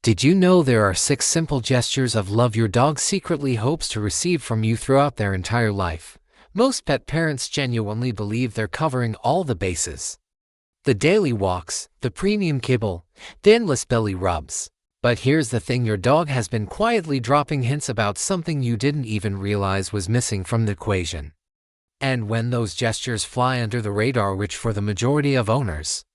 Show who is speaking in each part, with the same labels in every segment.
Speaker 1: Did you know there are 6 simple gestures of love your dog secretly hopes to receive from you throughout their entire life? Most pet parents genuinely believe they're covering all the bases. The daily walks, the premium kibble, the endless belly rubs. But here's the thing, your dog has been quietly dropping hints about something you didn't even realize was missing from the equation. And when those gestures fly under the radar, which for the majority of owners,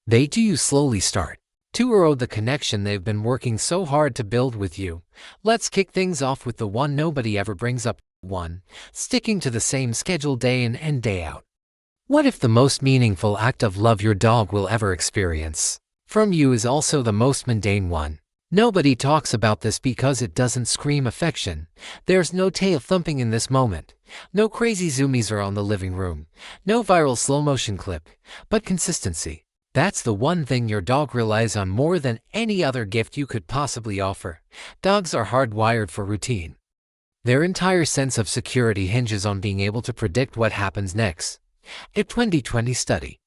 Speaker 1: they do slowly start to erode the connection they've been working so hard to build with you. Let's kick things off with the one nobody ever brings up. 1. Sticking to the same schedule day in and day out. What if the most meaningful act of love your dog will ever experience from you is also the most mundane one? Nobody talks about this because it doesn't scream affection. There's no tail thumping in this moment. No crazy zoomies around the living room. No viral slow motion clip. But consistency. That's the one thing your dog relies on more than any other gift you could possibly offer. Dogs are hardwired for routine. Their entire sense of security hinges on being able to predict what happens next. A 2020 study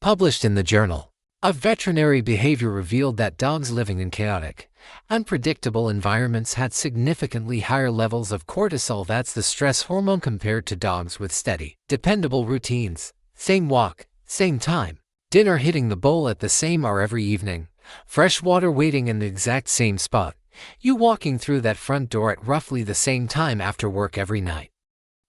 Speaker 1: published in the Journal of Veterinary Behavior revealed that dogs living in chaotic, unpredictable environments had significantly higher levels of cortisol, that's the stress hormone, compared to dogs with steady, dependable routines. Same walk, same time. Dinner hitting the bowl at the same hour every evening. Fresh water waiting in the exact same spot. You walking through that front door at roughly the same time after work every night.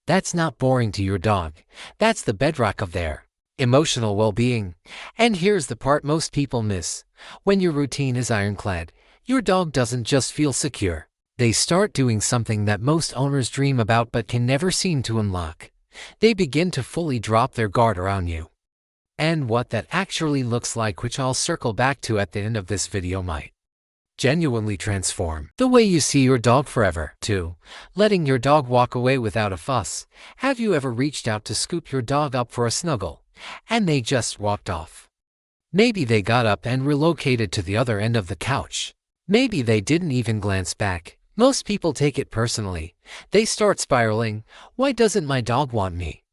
Speaker 1: That's not boring to your dog. That's the bedrock of their emotional well-being. And here's the part most people miss. When your routine is ironclad, your dog doesn't just feel secure. They start doing something that most owners dream about but can never seem to unlock. They begin to fully drop their guard around you. And what that actually looks like, which I'll circle back to at the end of this video, might genuinely transform the way you see your dog forever. 2. Letting your dog walk away without a fuss. Have you ever reached out to scoop your dog up for a snuggle, and they just walked off? Maybe they got up and relocated to the other end of the couch. Maybe they didn't even glance back. Most people take it personally. They start spiraling. Why doesn't my dog want me?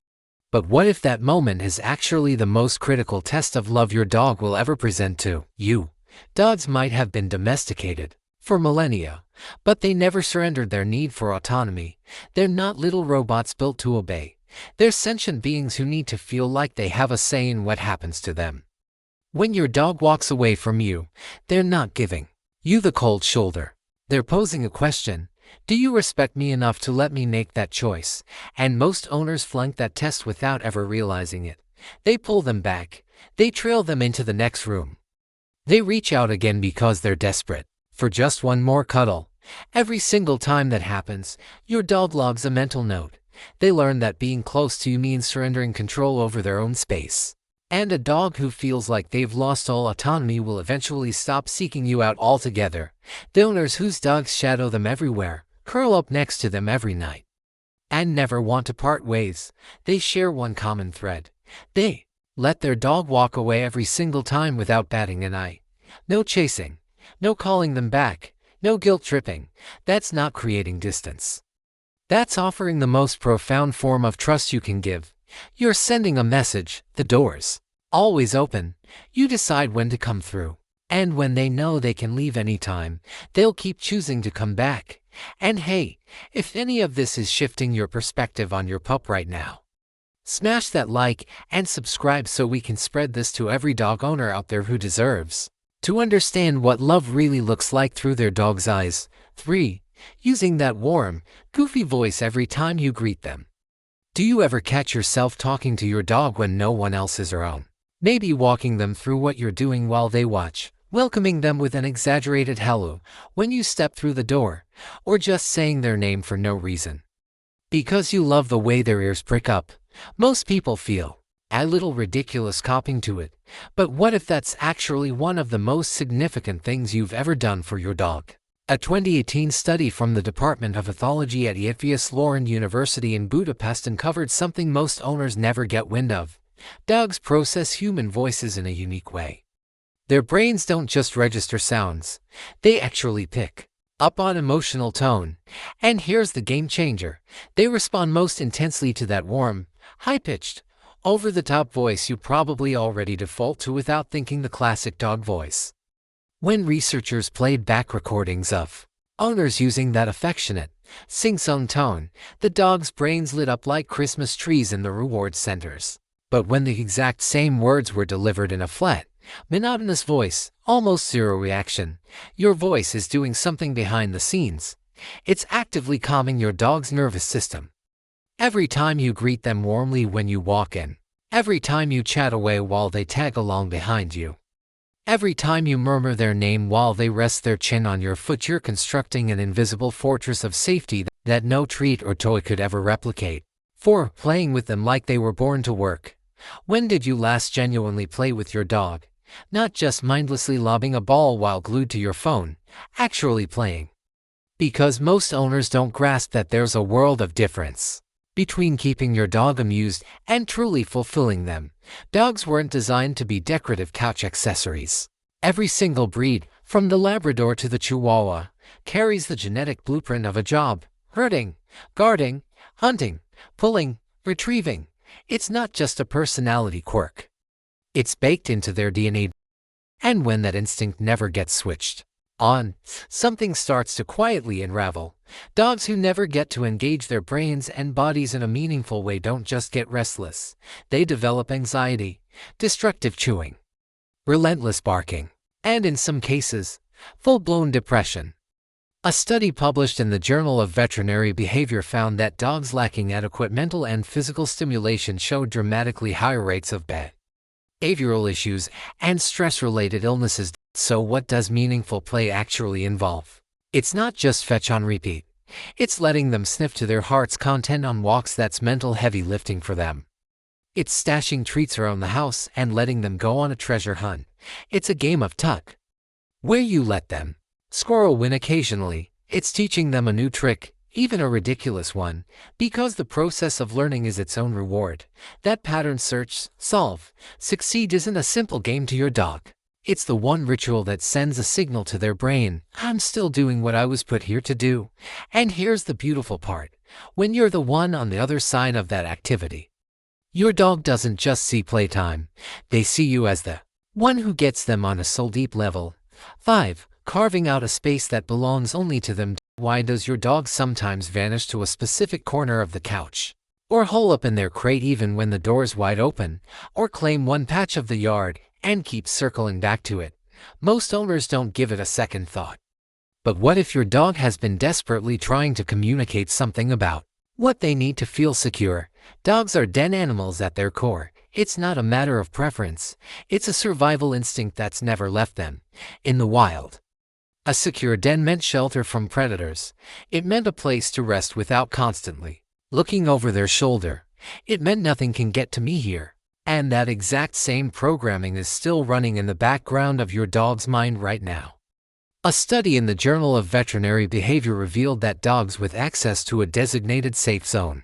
Speaker 1: But what if that moment is actually the most critical test of love your dog will ever present to you? Dogs might have been domesticated for millennia, but they never surrendered their need for autonomy. They're not little robots built to obey. They're sentient beings who need to feel like they have a say in what happens to them. When your dog walks away from you, they're not giving you the cold shoulder. They're posing a question. Do you respect me enough to let me make that choice? And most owners flunk that test without ever realizing it. They pull them back. They trail them into the next room. They reach out again because they're desperate for just one more cuddle. Every single time that happens, your dog logs a mental note. They learn that being close to you means surrendering control over their own space. And a dog who feels like they've lost all autonomy will eventually stop seeking you out altogether. The owners whose dogs shadow them everywhere, curl up next to them every night, and never want to part ways, they share one common thread. They let their dog walk away every single time without batting an eye. No chasing, no calling them back, no guilt tripping. That's not creating distance. That's offering the most profound form of trust you can give. You're sending a message. The door's always open. You decide when to come through. And when they know they can leave anytime, they'll keep choosing to come back. And hey, if any of this is shifting your perspective on your pup right now, smash that like and subscribe so we can spread this to every dog owner out there who deserves to understand what love really looks like through their dog's eyes. 3. Using that warm, goofy voice every time you greet them. Do you ever catch yourself talking to your dog when no one else is around? Maybe walking them through what you're doing while they watch, welcoming them with an exaggerated hello when you step through the door, or just saying their name for no reason because you love the way their ears prick up. Most people feel a little ridiculous copying to it, but what if that's actually one of the most significant things you've ever done for your dog? A 2018 study from the Department of Ethology at Eötvös Loránd University in Budapest uncovered something most owners never get wind of. Dogs process human voices in a unique way. Their brains don't just register sounds, they actually pick up on emotional tone. And here's the game changer. They respond most intensely to that warm, high-pitched, over-the-top voice you probably already default to without thinking, the classic dog voice. When researchers played back recordings of owners using that affectionate, sing-song tone, the dog's brains lit up like Christmas trees in the reward centers. But when the exact same words were delivered in a flat, monotonous voice, almost zero reaction, your voice is doing something behind the scenes. It's actively calming your dog's nervous system. Every time you greet them warmly when you walk in, every time you chat away while they tag along behind you, every time you murmur their name while they rest their chin on your foot, you're constructing an invisible fortress of safety that no treat or toy could ever replicate. 4. Playing with them like they were born to work. When did you last genuinely play with your dog? Not just mindlessly lobbing a ball while glued to your phone, actually playing. Because most owners don't grasp that there's a world of difference between keeping your dog amused and truly fulfilling them. Dogs weren't designed to be decorative couch accessories. Every single breed, from the Labrador to the Chihuahua, carries the genetic blueprint of a job: herding, guarding, hunting, pulling, retrieving. It's not just a personality quirk. It's baked into their DNA. And when that instinct never gets switched on, something starts to quietly unravel. Dogs who never get to engage their brains and bodies in a meaningful way don't just get restless. They develop anxiety, destructive chewing, relentless barking, and in some cases, full-blown depression. A study published in the Journal of Veterinary Behavior found that dogs lacking adequate mental and physical stimulation showed dramatically higher rates of behavioral issues and stress-related illnesses. So what does meaningful play actually involve? It's not just fetch on repeat. It's letting them sniff to their heart's content on walks. That's mental heavy lifting for them. It's stashing treats around the house and letting them go on a treasure hunt. It's a game of tuck, where you let them squirrel win occasionally. It's teaching them a new trick, even a ridiculous one, because the process of learning is its own reward. That pattern search, solve, succeed isn't a simple game to your dog. It's the one ritual that sends a signal to their brain: I'm still doing what I was put here to do. And here's the beautiful part: when you're the one on the other side of that activity, your dog doesn't just see playtime. They see you as the one who gets them on a soul-deep level. 5. Carving out a space that belongs only to them. Why does your dog sometimes vanish to a specific corner of the couch, or hole up in their crate even when the door's wide open, or claim one patch of the yard and keep circling back to it? Most owners don't give it a second thought. But what if your dog has been desperately trying to communicate something about what they need to feel secure? Dogs are den animals at their core. It's not a matter of preference. It's a survival instinct that's never left them. In the wild, a secure den meant shelter from predators. It meant a place to rest without constantly looking over their shoulder. It meant nothing can get to me here. And that exact same programming is still running in the background of your dog's mind right now. A study in the Journal of Veterinary Behavior revealed that dogs with access to a designated safe zone,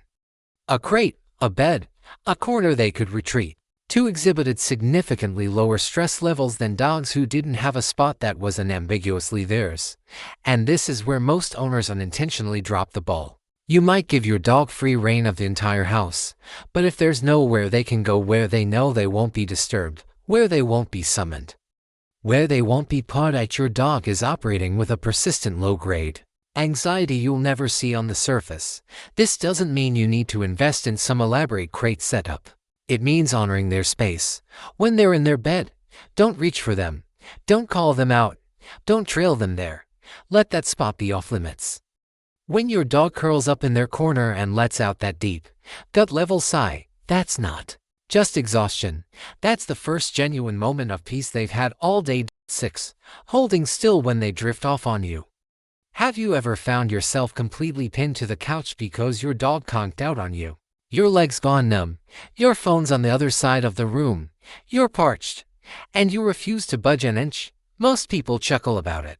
Speaker 1: a crate, a bed, a corner they could retreat to, exhibited significantly lower stress levels than dogs who didn't have a spot that was unambiguously theirs. And this is where most owners unintentionally drop the ball. You might give your dog free rein of the entire house, but if there's nowhere they can go where they know they won't be disturbed, where they won't be summoned, where they won't be pawed at, your dog is operating with a persistent low-grade anxiety you'll never see on the surface. This doesn't mean you need to invest in some elaborate crate setup. It means honoring their space. When they're in their bed, don't reach for them. Don't call them out. Don't trail them there. Let that spot be off limits. When your dog curls up in their corner and lets out that deep, gut-level sigh, that's not just exhaustion. That's the first genuine moment of peace they've had all day. 6. Holding still when they drift off on you. Have you ever found yourself completely pinned to the couch because your dog conked out on you? Your legs gone numb, your phone's on the other side of the room, you're parched, and you refuse to budge an inch? Most people chuckle about it.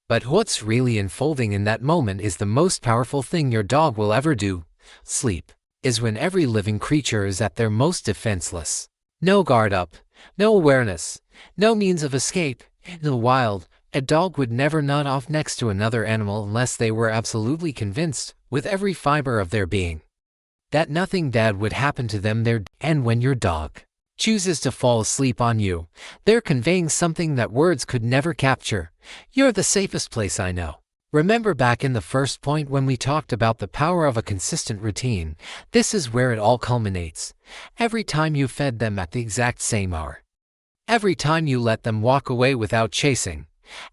Speaker 1: But what's really unfolding in that moment is the most powerful thing your dog will ever do. Sleep is when every living creature is at their most defenseless. No guard up, no awareness, no means of escape. In the wild, a dog would never nod off next to another animal unless they were absolutely convinced, with every fiber of their being, that nothing bad would happen to them there. And when your dog chooses to fall asleep on you, they're conveying something that words could never capture. You're the safest place I know. Remember back in the first point when we talked about the power of a consistent routine? This is where it all culminates. Every time you fed them at the exact same hour. Every time you let them walk away without chasing.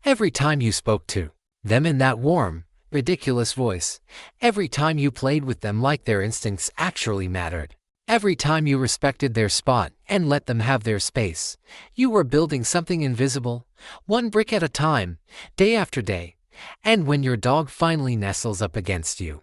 Speaker 1: Every time you spoke to them in that warm, ridiculous voice. Every time you played with them like their instincts actually mattered. Every time you respected their spot and let them have their space. You were building something invisible, one brick at a time, day after day. And when your dog finally nestles up against you,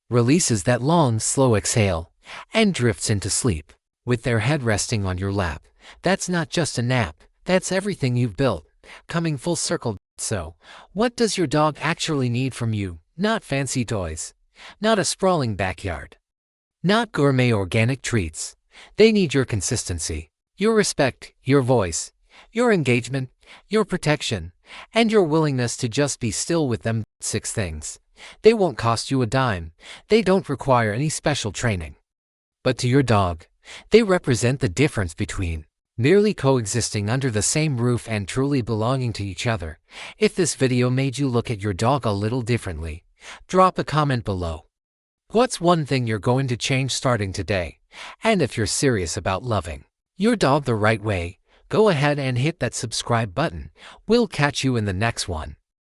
Speaker 1: releases that long, slow exhale, and drifts into sleep, with their head resting on your lap, that's not just a nap, that's everything you've built, coming full circle. So, what does your dog actually need from you? Not fancy toys, not a sprawling backyard, not gourmet organic treats. They need your consistency, your respect, your voice, your engagement, your protection, and your willingness to just be still with them. 6 things. They won't cost you a dime. They don't require any special training. But to your dog, they represent the difference between merely coexisting under the same roof and truly belonging to each other. If this video made you look at your dog a little differently, drop a comment below. What's one thing you're going to change starting today? And if you're serious about loving your dog the right way, go ahead and hit that subscribe button. We'll catch you in the next one.